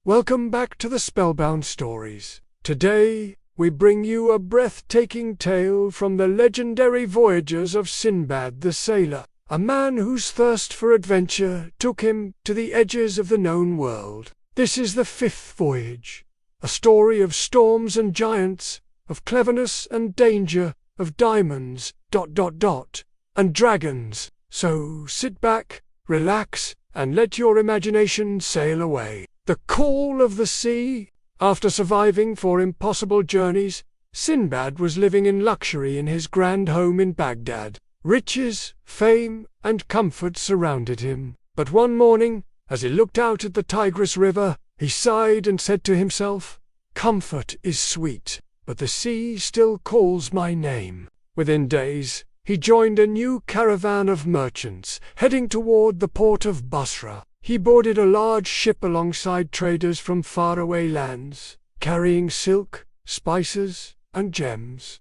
Welcome back to the Spellbound Stories. Today, we bring you a breathtaking tale from the legendary voyages of Sinbad the sailor, a man whose thirst for adventure took him to the edges of the known world. This is the fifth voyage, a story of storms and giants, of cleverness and danger, of diamonds, and dragons. So sit back, relax, and let your imagination sail away. The call of the sea. After surviving 4 impossible journeys, Sinbad was living in luxury in his grand home in Baghdad. Riches, fame, and comfort surrounded him. But one morning, as he looked out at the Tigris River, he sighed and said to himself, "Comfort is sweet, but the sea still calls my name." Within days, he joined a new caravan of merchants, heading toward the port of Basra. He boarded a large ship alongside traders from faraway lands, carrying silk, spices, and gems.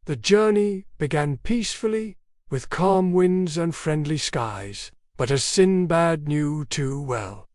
The journey began peacefully, with calm winds and friendly skies, but as Sinbad knew too well,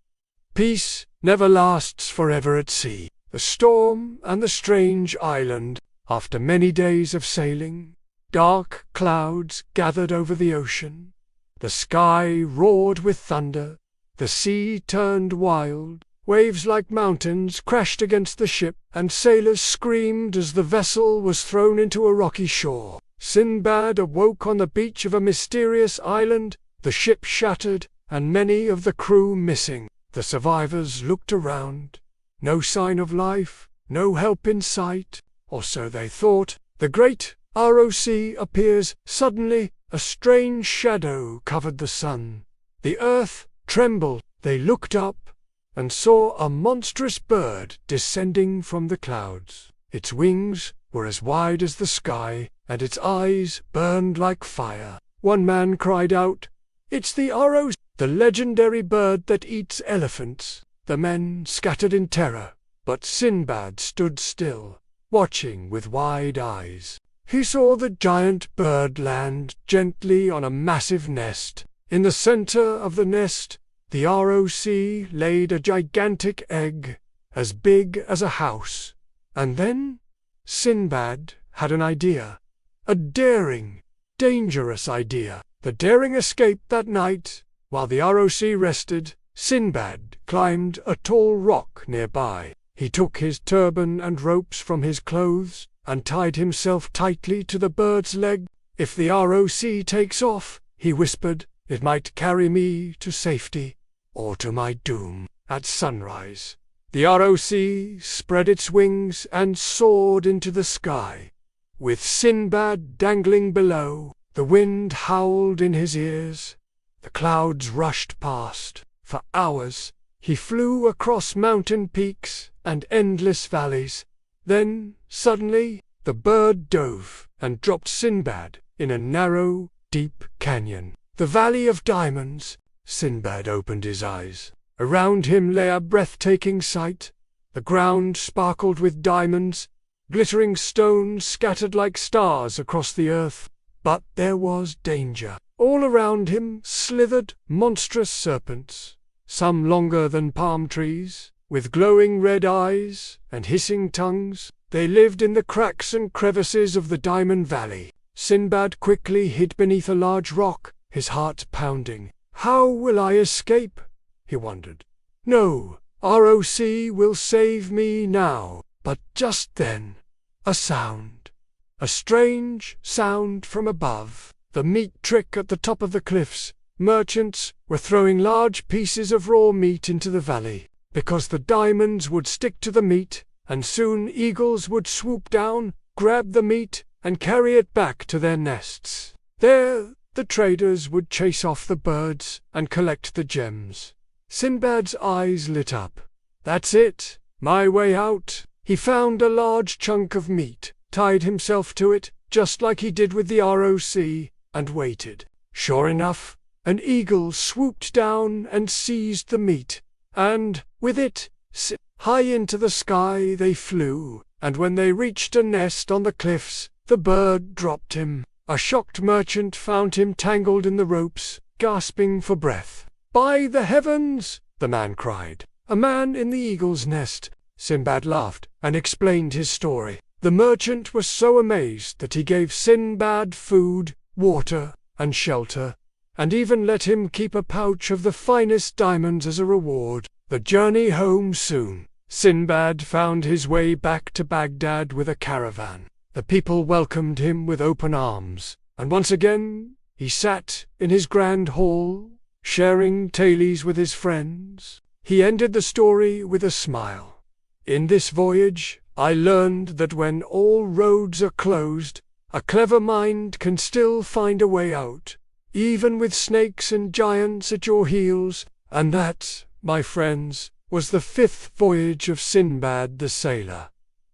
peace never lasts forever at sea. The storm and the strange island. After many days of sailing, dark clouds gathered over the ocean. The sky roared with thunder. The sea turned wild. Waves like mountains crashed against the ship, and sailors screamed as the vessel was thrown into a rocky shore. Sinbad awoke on the beach of a mysterious island, the ship shattered, and many of the crew missing. The survivors looked around. No sign of life, no help in sight, or so they thought. The great ROC appears. Suddenly, a strange shadow covered the sun. The earth trembled. They looked up and saw a monstrous bird descending from the clouds. Its wings were as wide as the sky, and its eyes burned like fire. One man cried out, "It's the ROC, the legendary bird that eats elephants." The men scattered in terror, but Sinbad stood still, watching with wide eyes. He saw the giant bird land gently on a massive nest. In the center of the nest, the ROC laid a gigantic egg, as big as a house. And then Sinbad had an idea. A daring, dangerous idea. The daring escape that night. While the ROC rested, Sinbad climbed a tall rock nearby. He took his turban and ropes from his clothes, and tied himself tightly to the bird's leg. "If the ROC takes off," he whispered, "it might carry me to safety, or to my doom." At sunrise, the ROC spread its wings and soared into the sky. With Sinbad dangling below, the wind howled in his ears. The clouds rushed past. For hours, he flew across mountain peaks and endless valleys. Then, suddenly, the bird dove and dropped Sinbad in a narrow, deep canyon. The Valley of Diamonds. Sinbad opened his eyes. Around him lay a breathtaking sight. The ground sparkled with diamonds, glittering stones scattered like stars across the earth. But there was danger. All around him slithered monstrous serpents, some longer than palm trees, with glowing red eyes and hissing tongues. They lived in the cracks and crevices of the Diamond Valley. Sinbad quickly hid beneath a large rock, his heart pounding. "How will I escape?" he wondered. "No, ROC will save me now." But just then, a sound. A strange sound from above. The meat trick at the top of the cliffs. Merchants were throwing large pieces of raw meat into the valley, because the diamonds would stick to the meat, and soon eagles would swoop down, grab the meat, and carry it back to their nests. There, the traders would chase off the birds and collect the gems. Sinbad's eyes lit up. "That's it, my way out." He found a large chunk of meat, tied himself to it, just like he did with the ROC, and waited. Sure enough, an eagle swooped down and seized the meat, and, with it, high into the sky they flew, and when they reached a nest on the cliffs, the bird dropped him. A shocked merchant found him tangled in the ropes, gasping for breath. "By the heavens!" the man cried. "A man in the eagle's nest." Sinbad laughed and explained his story. The merchant was so amazed that he gave Sinbad food, water, and shelter, and even let him keep a pouch of the finest diamonds as a reward. The journey home soon. Sinbad found his way back to Baghdad with a caravan. The people welcomed him with open arms, and once again he sat in his grand hall, sharing tales with his friends. He ended the story with a smile. "In this voyage, I learned that when all roads are closed, a clever mind can still find a way out, even with snakes and giants at your heels." And that, my friends, was the 5th voyage of Sinbad the Sailor.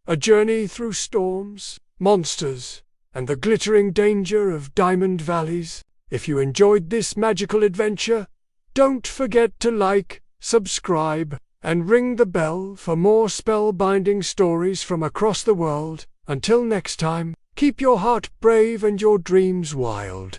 A journey through storms, monsters, and the glittering danger of diamond valleys. If you enjoyed this magical adventure, don't forget to like, subscribe, and ring the bell for more spellbinding stories from across the world. Until next time, keep your heart brave and your dreams wild.